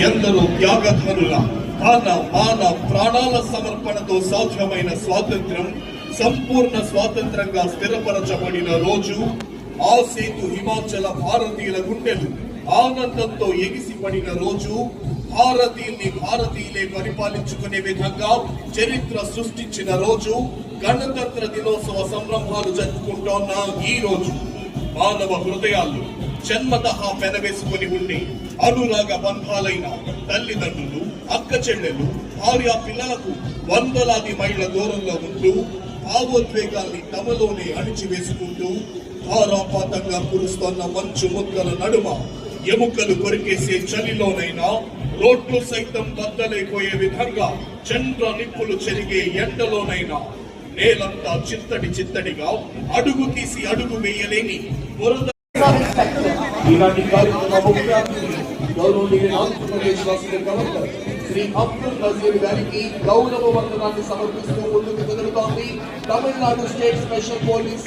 ఎందరో త్యాగధనుల మాన ప్రాణాల సమర్పణతో సాధ్యమైన స్వాతంత్రం సంపూర్ణ స్వాతంత్రంగా స్థిరపరచబడిన రోజు. ఆ సేతు హిమాచల భారతీయుల గుండెలు ఆనందంతో ఎగిసిపడిన రోజు. భారతీయులే పరిపాలించుకునే విధంగా చరిత్ర సృష్టించిన రోజు. గణతంత్ర దినోత్సవ సంరంభాలు జరుపుకుంటోన్న ఈ రోజు మానవ హృదయాల్లో జన్మతః పెనవేసుకుని ఉండి అనురాగ బంధాలైన తల్లిదండ్రులు, అక్క చెల్లెలు, భార్య పిల్లలకు వందలాది మైళ్ళ దూరంలో ఉంటూ భావోద్వేగాల్ని తమలోనే అణిచివేసుకుంటూ ధారాపాతంగా కురుస్తున్న మంచు ముద్దల నడుమ ఎముకలు కొరికేసే చలిలోనైనా రోడ్లు సైతం బద్దలైపోయే విధంగా చంద్ర నిప్పులు చెరిగే ఎండలోనైనా నేలంతా చిత్తడిగా అడుగు తీసి అడుగు వేయలేని ఈనాటి కార్యక్రమ ముఖ్య అతిథి గౌరవనీయులైన ఆంధ్రప్రదేశ్ రాష్ట్ర గవర్నర్ శ్రీ అబ్దుల్ నజీర్ గారికి గౌరవ వందనాన్ని సమర్పిస్తూ ముందుకు కదులుతోంది తమిళనాడు స్టేట్ స్పెషల్ పోలీస్